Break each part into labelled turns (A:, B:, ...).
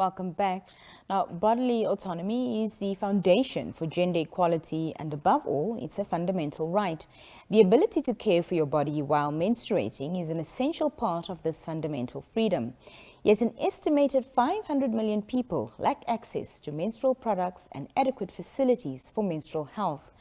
A: Welcome back. Now, bodily autonomy is the foundation for gender equality, and above all, it's a fundamental right. The ability to care for your body while menstruating is an essential part of this fundamental freedom. Yet an estimated 500 million people lack access to menstrual products and adequate facilities for menstrual health.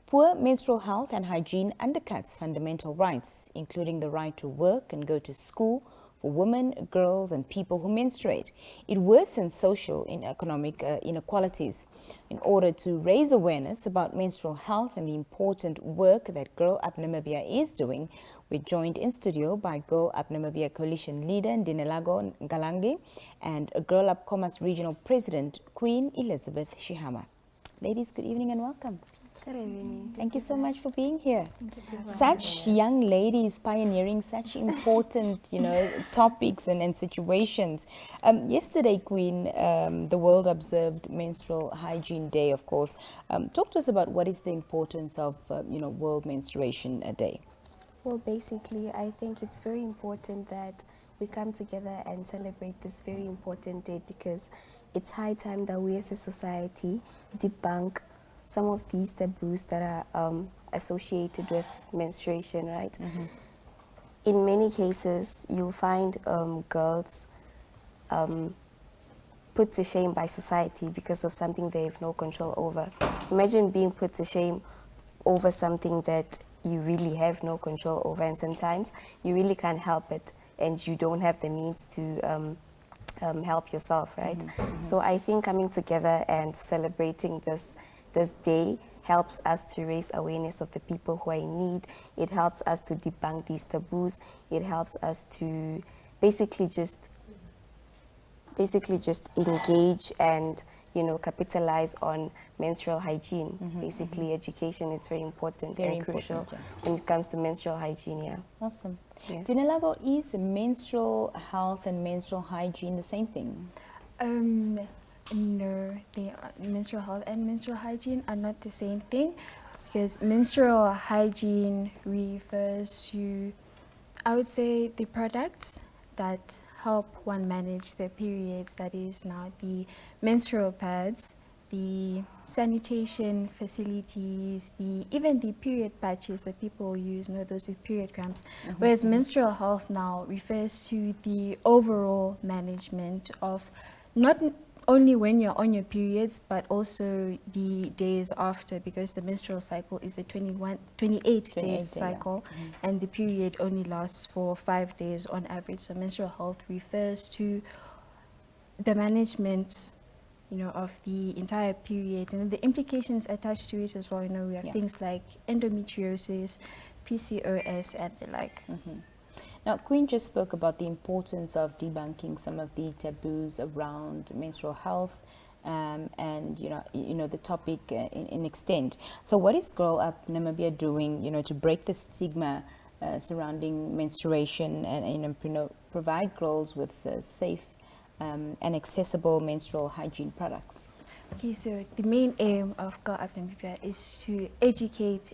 A: Poor menstrual health and hygiene undercuts fundamental rights, including the right to work and go to school for women, girls, and people who menstruate. It worsens social and economic inequalities. In order to raise awareness about menstrual health and the important work that Girl Up Namibia is doing, we're joined in studio by Girl Up Namibia Coalition leader Ndinaelago Ngalangi and Girl Up Khomas Regional President Queen Elizabeth Sheehama. Ladies, good evening and welcome.
B: Good evening.
A: Thank you so much for being here.
B: Thank you.
A: Such young ladies pioneering such important, topics and situations. Yesterday, Queen, the world observed Menstrual Hygiene Day, of course. Talk to us about what is the importance of, World Menstruation Day.
B: Well, basically, I think it's very important that we come together and celebrate this very important day because it's high time that we as a society debunk some of these taboos that are associated with menstruation, right? Mm-hmm. In many cases, you'll find girls put to shame by society because of something they have no control over. Imagine being put to shame over something that you really have no control over, and sometimes you really can't help it and you don't have the means to help yourself, right? Mm-hmm. Mm-hmm. So I think coming together and celebrating this day helps us to raise awareness of the people who are in need. It helps us to debunk these taboos. It helps us to basically just engage and capitalize on menstrual hygiene. Mm-hmm. Basically, education is very important and crucial when it comes to menstrual hygiene. Yeah.
A: Awesome. Yeah. Ndinaelago, is menstrual health and menstrual hygiene the same thing?
C: No, menstrual health and menstrual hygiene are not the same thing, because menstrual hygiene refers to, I would say, the products that help one manage their periods. That is now the menstrual pads, the sanitation facilities, even the period patches that people use, those with period cramps. Mm-hmm. Whereas menstrual health now refers to the overall management of not only when you're on your periods, but also the days after, because the menstrual cycle is a 28 days cycle, yeah. Mm-hmm. And the period only lasts for 5 days on average. So menstrual health refers to the management, of the entire period, and the implications attached to it as well. We have things like endometriosis, PCOS, and the like.
A: Mm-hmm. Now, Queen just spoke about the importance of debunking some of the taboos around menstrual health, and the topic in extent. So, what is Girl Up Namibia doing, to break the stigma surrounding menstruation and provide girls with safe and accessible menstrual hygiene products?
C: Okay, so the main aim of Girl Up Namibia is to educate,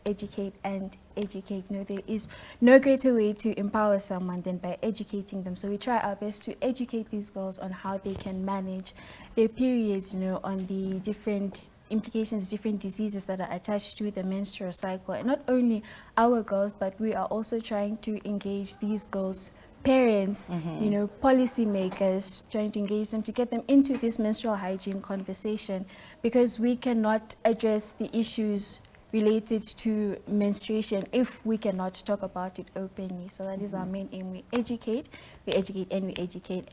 C: and educate. There is no greater way to empower someone than by educating them. So we try our best to educate these girls on how they can manage their periods, on the different implications, different diseases that are attached to the menstrual cycle. And not only our girls, but we are also trying to engage these girls' parents, mm-hmm. Policy makers, trying to engage them to get them into this menstrual hygiene conversation, because we cannot address the issues related to menstruation if we cannot talk about it openly. So that is our main aim. We educate,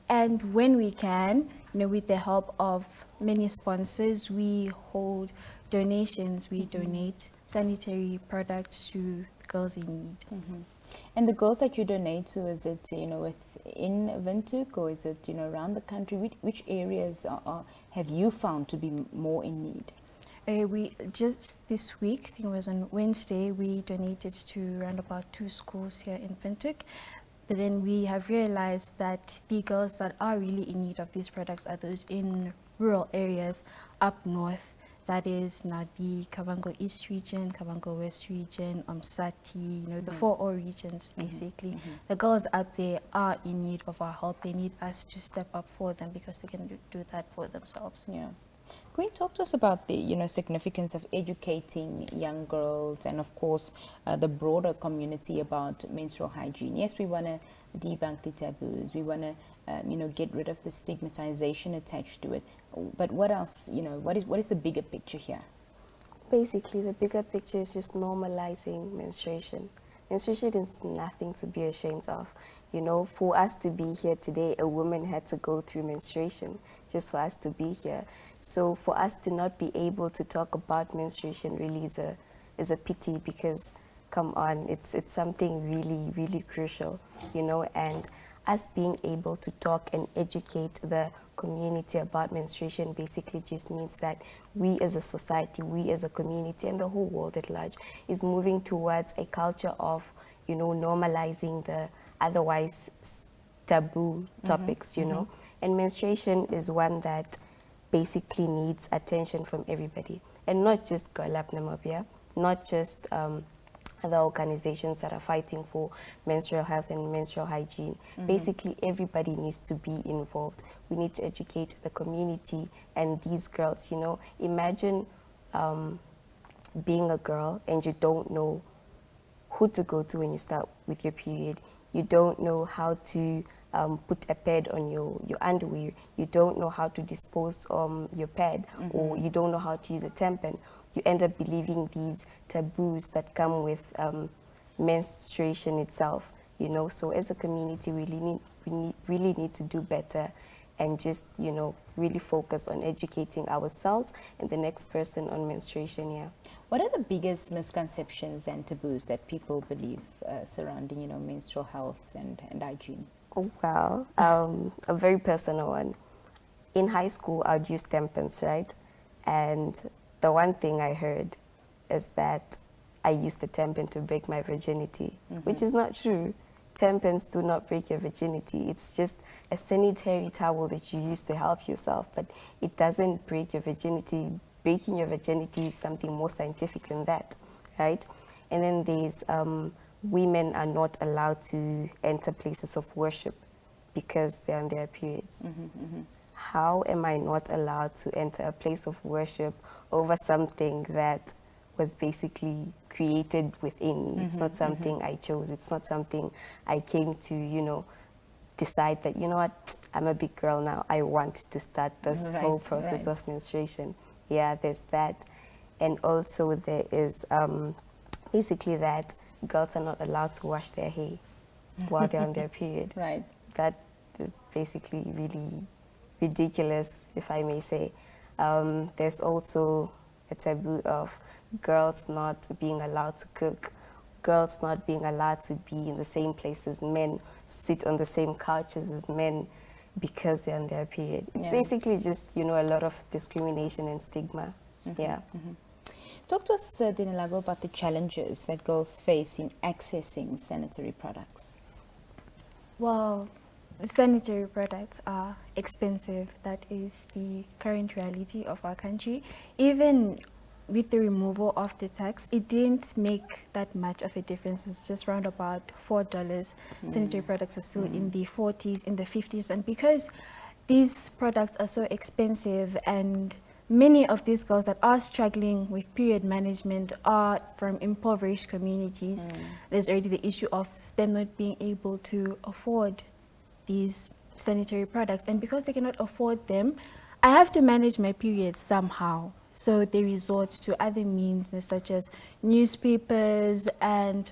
C: and when we can, with the help of many sponsors, we hold donations. We donate sanitary products to girls in need.
A: Mm-hmm. And the girls that you donate to, is it, within Windhoek, or is it, around the country? Which areas have you found to be more in need?
C: We just this week, I think it was on Wednesday, we donated to around about 2 schools here in Windhoek. But then we have realized that the girls that are really in need of these products are those in rural areas up north. that is now the Kavango East region, Kavango West region, Umsati, the 4O regions basically. The girls up there are in need of our help. They need us to step up for them because they can do that for themselves.
A: Yeah. Can you talk to us about the significance of educating young girls and of course the broader community about menstrual hygiene? Yes, we want to debunk the taboos. We want to get rid of the stigmatization attached to it. But what else? What is the bigger picture here?
B: Basically, the bigger picture is just normalizing menstruation. Menstruation is nothing to be ashamed of. For us to be here today, a woman had to go through menstruation just for us to be here. So for us to not be able to talk about menstruation really is a pity, because come on, it's something really, really crucial, and us being able to talk and educate the community about menstruation basically just means that we as a society, we as a community, and the whole world at large is moving towards a culture of, normalizing the otherwise taboo topics, and menstruation is one that basically needs attention from everybody, and not just Girl Up Namibia, not just other organizations that are fighting for menstrual health and menstrual hygiene. Basically, everybody needs to be involved. We need to educate the community and these girls, Imagine being a girl and you don't know who to go to when you start with your period. You don't know how to put a pad on your underwear. You don't know how to dispose your pad, or you don't know how to use a tampon. You end up believing these taboos that come with menstruation itself, So as a community, we really need to do better and just, really focus on educating ourselves and the next person on menstruation, yeah.
A: What are the biggest misconceptions and taboos that people believe surrounding, menstrual health and hygiene?
B: Oh, well, a very personal one. In high school, I'd use tampons, right? And the one thing I heard is that I used the tampon to break my virginity, which is not true. Tampons do not break your virginity. It's just a sanitary towel that you use to help yourself, but it doesn't break your virginity. Breaking your virginity is something more scientific than that, right? And then there's women are not allowed to enter places of worship because they're on their periods. How am I not allowed to enter a place of worship over something that was basically created within me? It's not something I chose. It's not something I came to, decide that, what, I'm a big girl now. I want to start this whole process of menstruation. Yeah, there's that. And also there is basically that girls are not allowed to wash their hair while they're on their period.
A: Right.
B: That is basically really ridiculous, if I may say. There's also a taboo of girls not being allowed to cook, girls not being allowed to be in the same place as men, sit on the same couches as men because they're on their period. It's basically just, a lot of discrimination and stigma. Yeah.
A: Talk to us, Ndinaelago, about the challenges that girls face in accessing sanitary products.
C: Well, sanitary products are expensive. That is the current reality of our country. Even with the removal of the tax, it didn't make that much of a difference. It's just around about $4. Sanitary products are still in the 40s, in the 50s. And because these products are so expensive, and many of these girls that are struggling with period management are from impoverished communities, there's already the issue of them not being able to afford these sanitary products. And because they cannot afford them, I have to manage my period somehow. So they resort to other means, such as newspapers and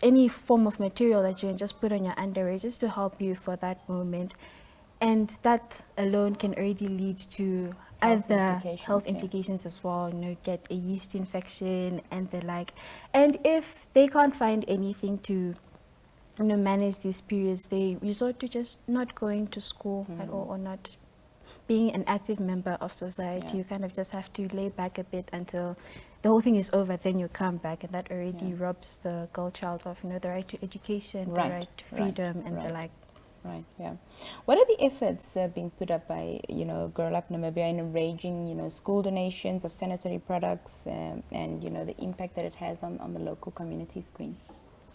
C: any form of material that you can just put on your underwear just to help you for that moment. And that alone can already lead to other health implications as well, get a yeast infection and the like. And if they can't find anything to manage these periods, they resort to just not going to school at all, or not being an active member of society. You kind of just have to lay back a bit until the whole thing is over, then you come back, and that already robs the girl child of the right to education, the right to freedom, and the like.
A: Right, yeah. What are the efforts being put up by, Girl Up Namibia in arranging, school donations of sanitary products and, the impact that it has on the local communities, Queen?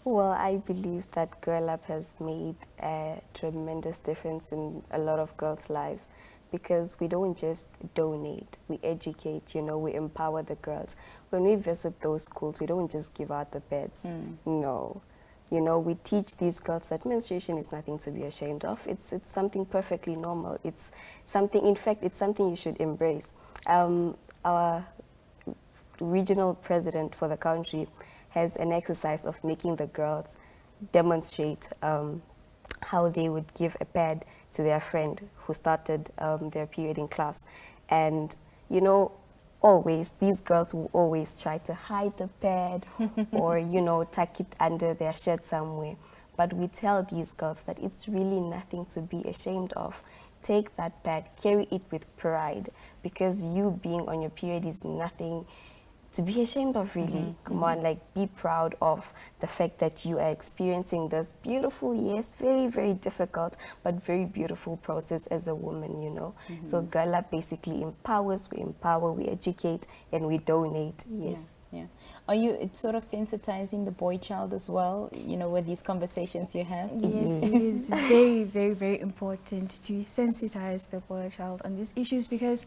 B: Well, I believe that Girl Up has made a tremendous difference in a lot of girls' lives because we don't just donate, we educate, we empower the girls. When we visit those schools, we don't just give out the beds. No. We teach these girls that menstruation is nothing to be ashamed of. It's something perfectly normal. It's something, in fact, it's something you should embrace. Our regional president for the country has an exercise of making the girls demonstrate how they would give a pad to their friend who started their period in class. And, always, these girls will always try to hide the pad or, tuck it under their shirt somewhere. But we tell these girls that it's really nothing to be ashamed of. Take that pad, carry it with pride, because you being on your period is nothing to be ashamed of, really. Come on, be proud of the fact that you are experiencing this beautiful, yes, very, very difficult, but very beautiful process as a woman, So Girl Up basically empowers, we empower, we educate, and we donate, yes.
A: Yeah. Are you sort of sensitizing the boy child as well, with these conversations you have?
C: Yes, it is very, very, very important to sensitize the boy child on these issues because,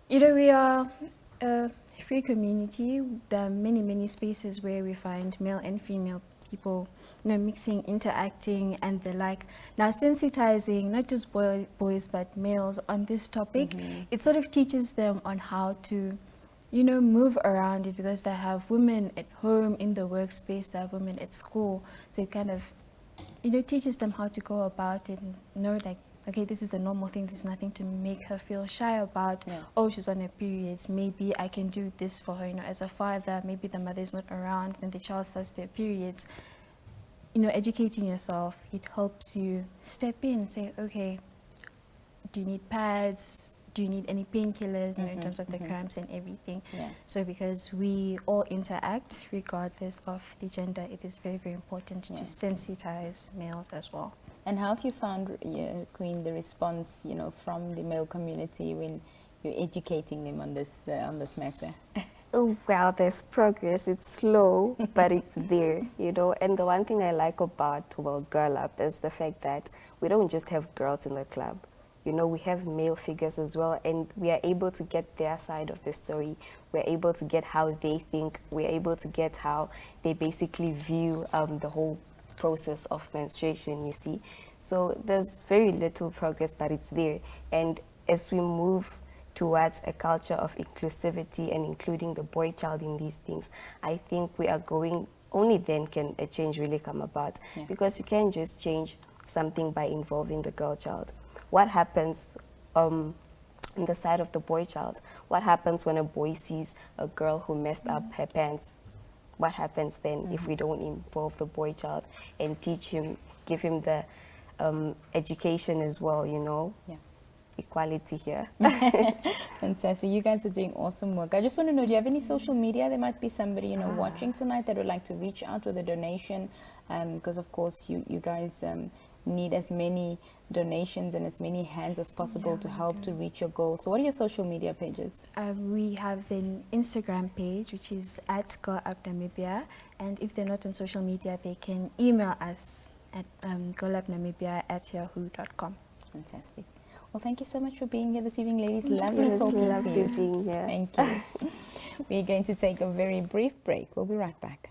C: we are a free community. There are many, many spaces where we find male and female people, mixing, interacting, and the like. Now, sensitizing not just boys but males on this topic, it sort of teaches them on how to, move around it because they have women at home, in the workspace, they have women at school. So it kind of, teaches them how to go about it and know, okay, this is a normal thing. There's nothing to make her feel shy about.
A: Yeah.
C: Oh, she's on her periods. Maybe I can do this for her. As a father, maybe the mother is not around when the child starts their periods. Educating yourself, it helps you step in and say, okay, do you need pads? Do you need any painkillers, in terms of the cramps and everything?
A: Yeah.
C: So because we all interact regardless of the gender, it is very, very important to sensitize males as well.
A: And how have you found, Queen, the response, from the male community when you're educating them on this matter?
B: Oh, well, there's progress. It's slow, but it's there, And the one thing I like about, Girl Up is the fact that we don't just have girls in the club. We have male figures as well, and we are able to get their side of the story. We're able to get how they think. We're able to get how they basically view the whole process of menstruation, you see. So there's very little progress, but it's there. And as we move towards a culture of inclusivity and including the boy child in these things, I think we are going, only then can a change really come about.
A: Yeah.
B: Because you can't just change something by involving the girl child. What happens on the side of the boy child? What happens when a boy sees a girl who messed up her pants? What happens then if we don't involve the boy child and teach him, give him the education as well,
A: Yeah.
B: Equality here.
A: Fantastic. You guys are doing awesome work. I just want to know, do you have any social media? There might be somebody, watching tonight that would like to reach out with a donation, because of course you guys need as many donations and as many hands as possible to help to reach your goal. So what are your social media pages?
C: We have an Instagram page, which is at Girl Up Namibia. And if they're not on social media, they can email us at girlupnamibia@yahoo.com.
A: Fantastic. Well, thank you so much for being here this evening, ladies.
B: It
A: Lovely
B: was
A: talking to
B: lovely
A: you.
B: being here.
A: Thank you. We're going to take a very brief break. We'll be right back.